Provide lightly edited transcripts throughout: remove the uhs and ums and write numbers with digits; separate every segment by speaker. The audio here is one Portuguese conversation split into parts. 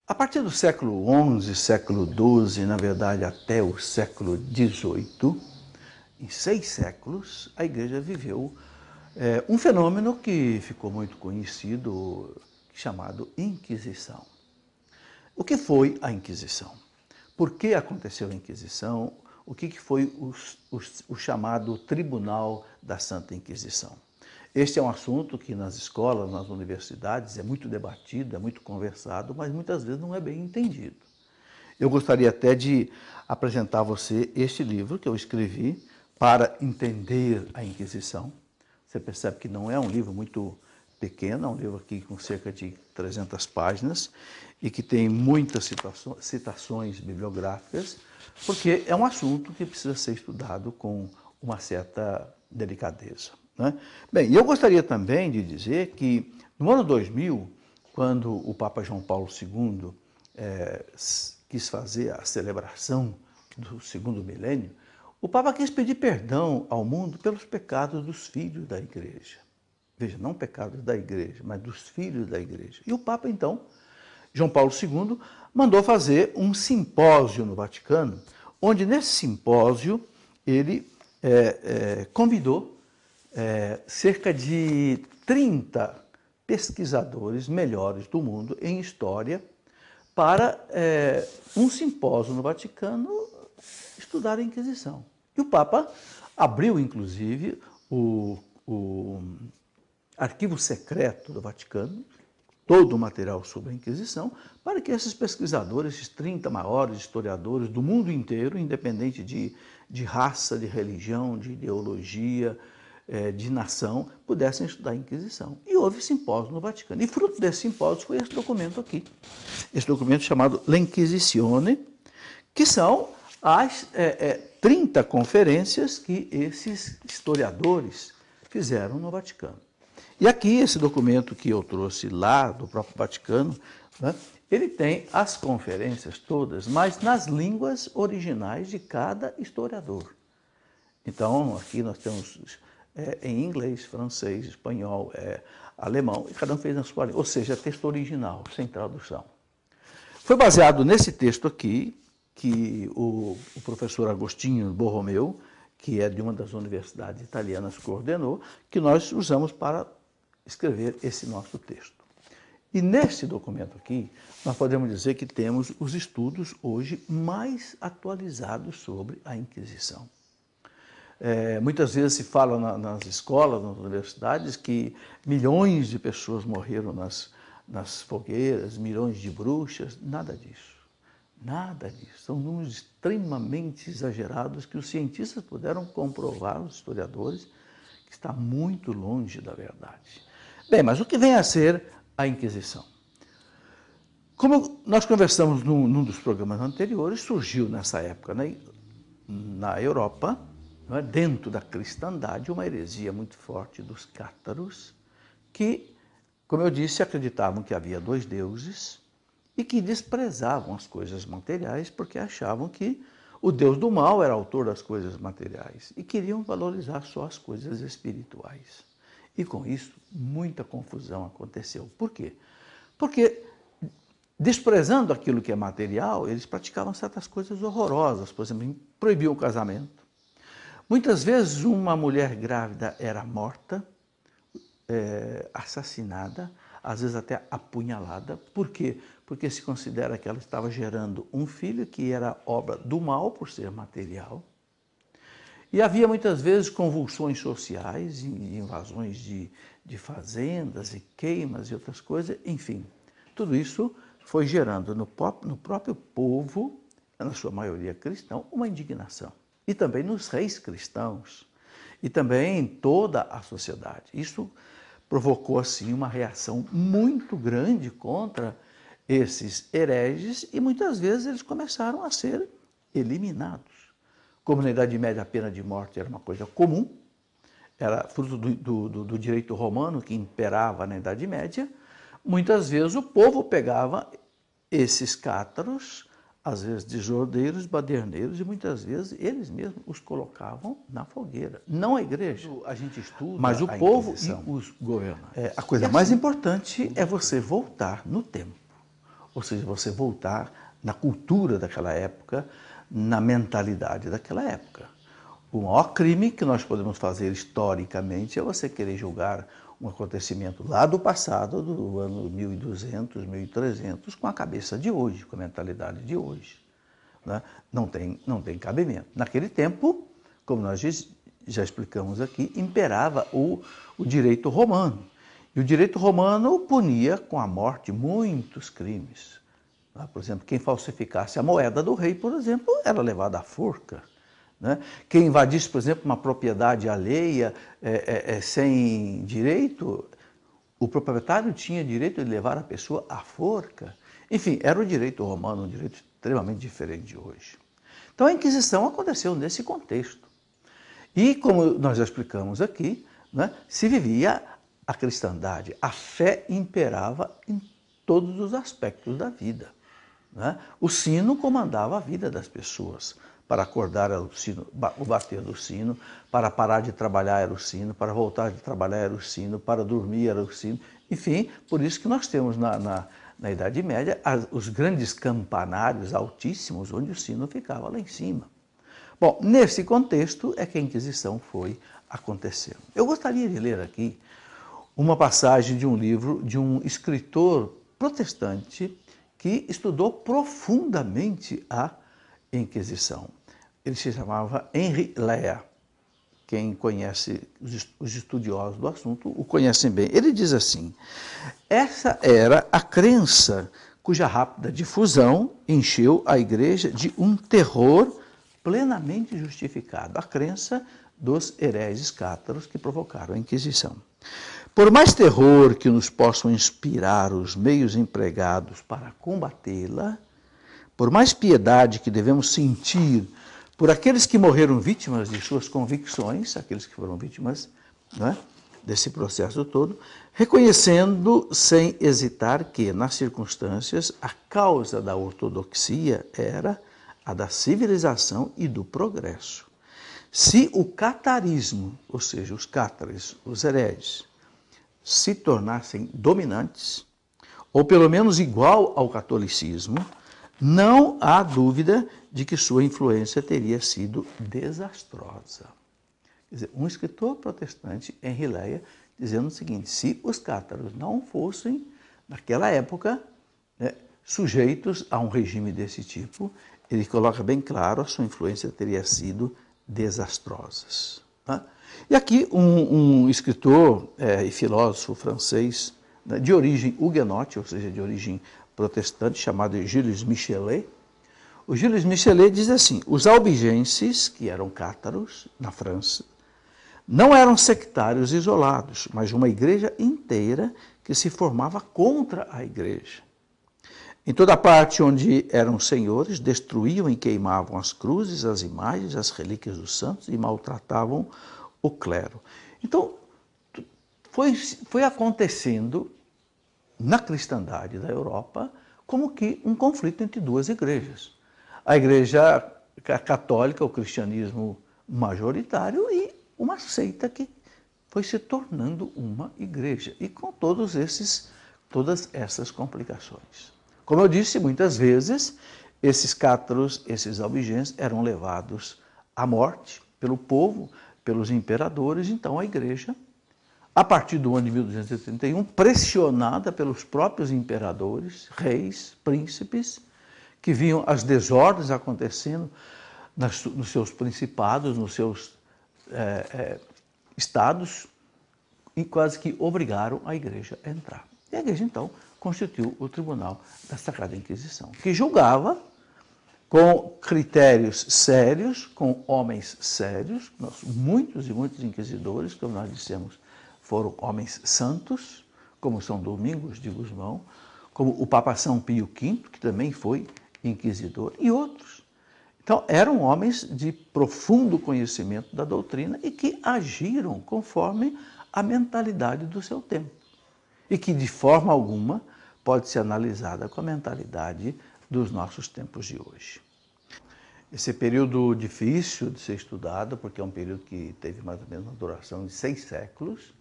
Speaker 1: A partir do século XI, século XII, na verdade até o século XVIII, em 6 séculos, a Igreja viveu um fenômeno que ficou muito conhecido, chamado Inquisição. O que foi a Inquisição? Por que aconteceu a Inquisição? O que foi o chamado Tribunal da Santa Inquisição? Este é um assunto que nas escolas, nas universidades, é muito debatido, é muito conversado, mas muitas vezes não é bem entendido. Eu gostaria até de apresentar a você este livro que eu escrevi para entender a Inquisição. Você percebe que não é um livro muito pequeno, é um livro aqui com cerca de 300 páginas e que tem muitas citações bibliográficas, porque é um assunto que precisa ser estudado com uma certa delicadeza. Né? Bem, eu gostaria também de dizer que no ano 2000, quando o Papa João Paulo II quis fazer a celebração do segundo milênio, o Papa quis pedir perdão ao mundo pelos pecados dos filhos da Igreja. Veja, não pecados da Igreja, mas dos filhos da Igreja. E o Papa, então, João Paulo II, mandou fazer um simpósio no Vaticano, onde nesse simpósio ele convidou cerca de 30 pesquisadores melhores do mundo em história para um simpósio no Vaticano estudar a Inquisição. E o Papa abriu, inclusive, o arquivo secreto do Vaticano, todo o material sobre a Inquisição, para que esses pesquisadores, esses 30 maiores historiadores do mundo inteiro, independente de raça, de religião, de ideologia, de nação, pudessem estudar a Inquisição. E houve simpósio no Vaticano. E fruto desse simpósio foi esse documento aqui. Esse documento chamado L'Inquisitione, que são as 30 conferências que esses historiadores fizeram no Vaticano. E aqui, esse documento que eu trouxe lá do próprio Vaticano, né, ele tem as conferências todas, mas nas línguas originais de cada historiador. Então, aqui nós temos em inglês, francês, espanhol, alemão, e cada um fez na sua língua, ou seja, texto original, sem tradução. Foi baseado nesse texto aqui, que o professor Agostinho Borromeu, que é de uma das universidades italianas, coordenou, que nós usamos para escrever esse nosso texto. E nesse documento aqui, nós podemos dizer que temos os estudos hoje mais atualizados sobre a Inquisição. Muitas vezes se fala nas escolas, nas universidades, que milhões de pessoas morreram nas fogueiras, milhões de bruxas, nada disso. Nada disso. São números extremamente exagerados que os cientistas puderam comprovar, os historiadores, que está muito longe da verdade. Bem, mas o que vem a ser a Inquisição? Como nós conversamos num dos programas anteriores, surgiu nessa época na Europa, dentro da cristandade, uma heresia muito forte dos cátaros, que, como eu disse, acreditavam que havia 2 deuses e que desprezavam as coisas materiais porque achavam que o Deus do mal era autor das coisas materiais e queriam valorizar só as coisas espirituais. E com isso, muita confusão aconteceu. Por quê? Porque, desprezando aquilo que é material, eles praticavam certas coisas horrorosas. Por exemplo, proibiam o casamento. Muitas vezes uma mulher grávida era morta, assassinada, às vezes até apunhalada. Por quê? Porque se considera que ela estava gerando um filho que era obra do mal por ser material. E havia muitas vezes convulsões sociais, invasões de fazendas e queimas e outras coisas. Enfim, tudo isso foi gerando no próprio povo, na sua maioria cristão, uma indignação. E também nos reis cristãos, e também em toda a sociedade. Isso provocou, assim, uma reação muito grande contra esses hereges e muitas vezes eles começaram a ser eliminados. Como na Idade Média a pena de morte era uma coisa comum, era fruto do direito romano que imperava na Idade Média, muitas vezes o povo pegava esses cátaros, às vezes desordeiros, baderneiros, e muitas vezes eles mesmos os colocavam na fogueira. Não a igreja, a gente estuda, mas o povo e os governantes. A coisa mais importante é você voltar no tempo. ou seja, você voltar na cultura daquela época, na mentalidade daquela época. O maior crime que nós podemos fazer historicamente é você querer julgar um acontecimento lá do passado, do ano 1200, 1300, com a cabeça de hoje, com a mentalidade de hoje. Né? Não tem cabimento. Naquele tempo, como nós já explicamos aqui, imperava o direito romano. E o direito romano punia com a morte muitos crimes. Por exemplo, quem falsificasse a moeda do rei, por exemplo, era levado à forca. Né? Quem invadisse, por exemplo, uma propriedade alheia sem direito, o proprietário tinha direito de levar a pessoa à forca. Enfim, era o direito romano, um direito extremamente diferente de hoje. Então a Inquisição aconteceu nesse contexto. E, como nós já explicamos aqui, né, se vivia a cristandade, a fé imperava em todos os aspectos da vida. Né? O sino comandava a vida das pessoas. Para acordar era o sino, o bater do sino, para parar de trabalhar era o sino, para voltar de trabalhar era o sino, para dormir era o sino. Enfim, por isso que nós temos na Idade Média os grandes campanários altíssimos, onde o sino ficava lá em cima. Bom, nesse contexto é que a Inquisição foi acontecendo. Eu gostaria de ler aqui uma passagem de um livro de um escritor protestante que estudou profundamente a Inquisição. Ele se chamava Henri Lea. Quem conhece, os estudiosos do assunto o conhecem bem. Ele diz assim: essa era a crença cuja rápida difusão encheu a igreja de um terror plenamente justificado. A crença dos hereges cátaros que provocaram a Inquisição. Por mais terror que nos possam inspirar os meios empregados para combatê-la, por mais piedade que devemos sentir por aqueles que morreram vítimas de suas convicções, aqueles que foram vítimas, né, desse processo todo, reconhecendo sem hesitar que, nas circunstâncias, a causa da ortodoxia era a da civilização e do progresso. Se o catarismo, ou seja, os cátares, os hereges, se tornassem dominantes, ou pelo menos igual ao catolicismo, não há dúvida de que sua influência teria sido desastrosa. Quer dizer, um escritor protestante, Henri Lea, dizendo o seguinte: se os cátaros não fossem, naquela época, sujeitos a um regime desse tipo, ele coloca bem claro, a sua influência teria sido desastrosa. Tá? E aqui um escritor e filósofo francês, de origem huguenote, ou seja, de origem protestante, chamado Gilles Michelet. O Gilles Michelet diz assim: os albigenses, que eram cátaros na França, não eram sectários isolados, mas uma igreja inteira que se formava contra a igreja. Em toda parte onde eram senhores, destruíam e queimavam as cruzes, as imagens, as relíquias dos santos e maltratavam o clero. Então, foi acontecendo na cristandade da Europa como que um conflito entre duas igrejas. A igreja católica, o cristianismo majoritário, e uma seita que foi se tornando uma igreja, e com todas essas complicações. Como eu disse, muitas vezes, esses cátaros, esses albigenses, eram levados à morte pelo povo, pelos imperadores. Então a igreja, a partir do ano de 1231, pressionada pelos próprios imperadores, reis, príncipes, que viam as desordens acontecendo nos seus principados, nos seus estados, e quase que obrigaram a igreja a entrar. E a igreja, então, constituiu o Tribunal da Sagrada Inquisição, que julgava com critérios sérios, com homens sérios. Muitos e muitos inquisidores, como nós dissemos, foram homens santos, como São Domingos de Gusmão, como o Papa São Pio V, que também foi inquisidor, e outros. Então, eram homens de profundo conhecimento da doutrina e que agiram conforme a mentalidade do seu tempo, e que, de forma alguma, pode ser analisada com a mentalidade dos nossos tempos de hoje. Esse período difícil de ser estudado, porque é um período que teve mais ou menos uma duração de 6 séculos,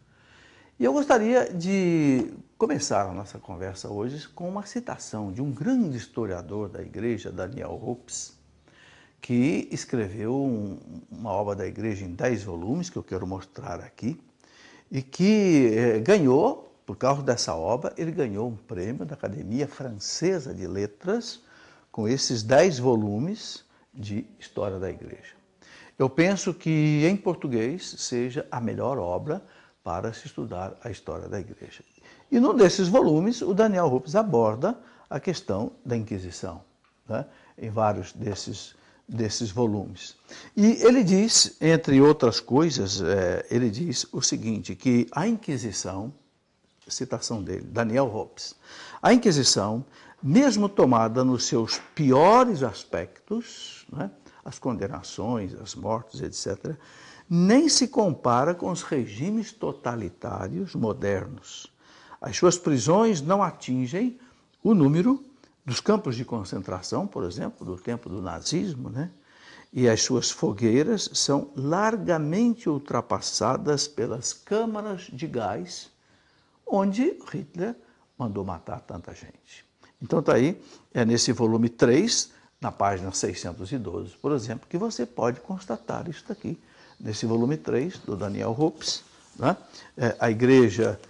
Speaker 1: E eu gostaria de começar a nossa conversa hoje com uma citação de um grande historiador da igreja, Daniel Hopes, que escreveu uma obra da igreja em 10 volumes, que eu quero mostrar aqui, e que ganhou, por causa dessa obra, ele ganhou um prêmio da Academia Francesa de Letras com esses 10 volumes de História da Igreja. Eu penso que em português seja a melhor obra para se estudar a história da Igreja. E num desses volumes, o Daniel Hopes aborda a questão da Inquisição, né? Em vários desses volumes. E ele diz, entre outras coisas, ele diz o seguinte, que a Inquisição, citação dele, Daniel Hopes, a Inquisição, mesmo tomada nos seus piores aspectos, né, as condenações, as mortes, etc., nem se compara com os regimes totalitários modernos. As suas prisões não atingem o número dos campos de concentração, por exemplo, do tempo do nazismo, né? E as suas fogueiras são largamente ultrapassadas pelas câmaras de gás, onde Hitler mandou matar tanta gente. Então está aí, é nesse volume 3, na página 612, por exemplo, que você pode constatar isso aqui, nesse volume 3 do Daniel Hopes, né? A Igreja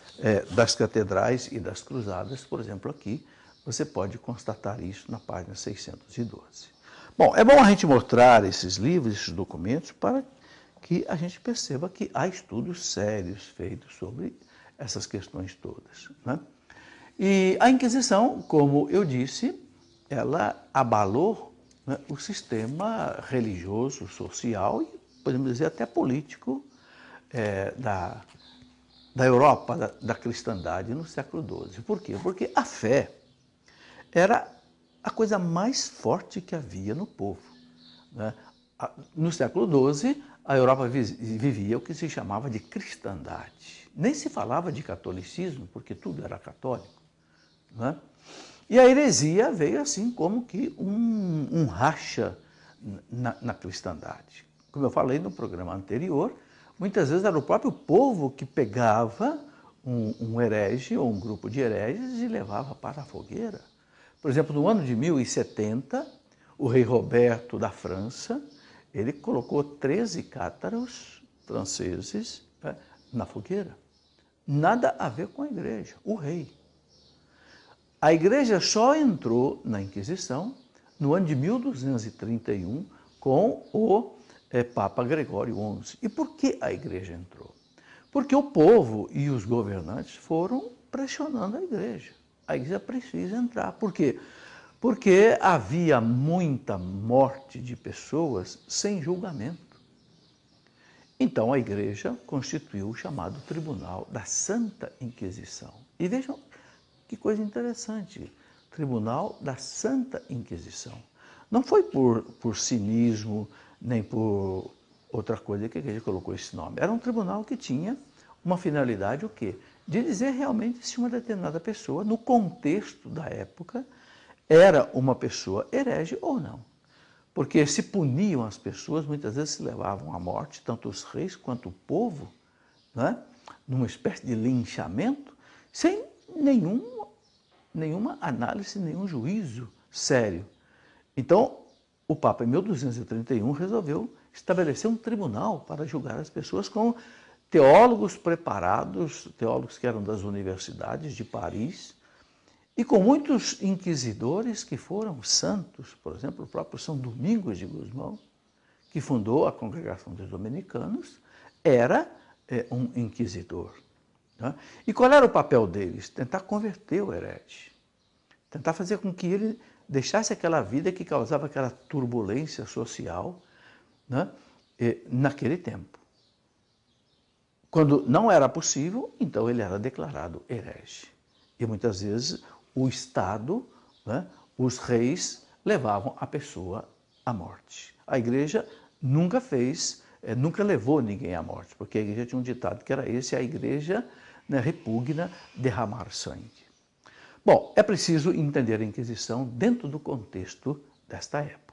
Speaker 1: das Catedrais e das Cruzadas, por exemplo, aqui, você pode constatar isso na página 612. Bom, é bom a gente mostrar esses livros, esses documentos, para que a gente perceba que há estudos sérios feitos sobre essas questões todas, né? E a Inquisição, como eu disse, ela abalou, né, o sistema religioso, social e, podemos dizer, até político da Europa, da cristandade no século XII. Por quê? Porque a fé era a coisa mais forte que havia no povo, né? No século XII, a Europa vivia o que se chamava de cristandade. Nem se falava de catolicismo, porque tudo era católico, né? E a heresia veio assim como que um racha na cristandade. Como eu falei no programa anterior, muitas vezes era o próprio povo que pegava um herege ou um grupo de hereges e levava para a fogueira. Por exemplo, no ano de 1070, o rei Roberto da França, ele colocou 13 cátaros franceses, né, na fogueira. Nada a ver com a igreja, o rei. A igreja só entrou na Inquisição no ano de 1231 com o Papa Gregório XI. E por que a igreja entrou? Porque o povo e os governantes foram pressionando a igreja. A igreja precisa entrar. Por quê? Porque havia muita morte de pessoas sem julgamento. Então a igreja constituiu o chamado Tribunal da Santa Inquisição. E vejam que coisa interessante, Tribunal da Santa Inquisição. Não foi por cinismo, nem por outra coisa que a igreja colocou esse nome. Era um tribunal que tinha uma finalidade o quê? De dizer realmente se uma determinada pessoa, no contexto da época, era uma pessoa herege ou não. Porque se puniam as pessoas, muitas vezes se levavam à morte, tanto os reis quanto o povo, né? Numa espécie de linchamento, sem nenhuma análise, nenhum juízo sério. Então, o Papa, em 1231, resolveu estabelecer um tribunal para julgar as pessoas com teólogos preparados, teólogos que eram das universidades de Paris, e com muitos inquisidores que foram santos, por exemplo, o próprio São Domingos de Gusmão, que fundou a Congregação dos Dominicanos, era um inquisidor. Né? E qual era o papel deles? Tentar converter o herege, tentar fazer com que ele deixasse aquela vida que causava aquela turbulência social, né, naquele tempo. Quando não era possível, então ele era declarado herege. E muitas vezes o Estado, né, os reis, levavam a pessoa à morte. A igreja nunca nunca levou ninguém à morte, porque a igreja tinha um ditado que era esse: a igreja, né, repugna derramar sangue. Bom, é preciso entender a Inquisição dentro do contexto desta época.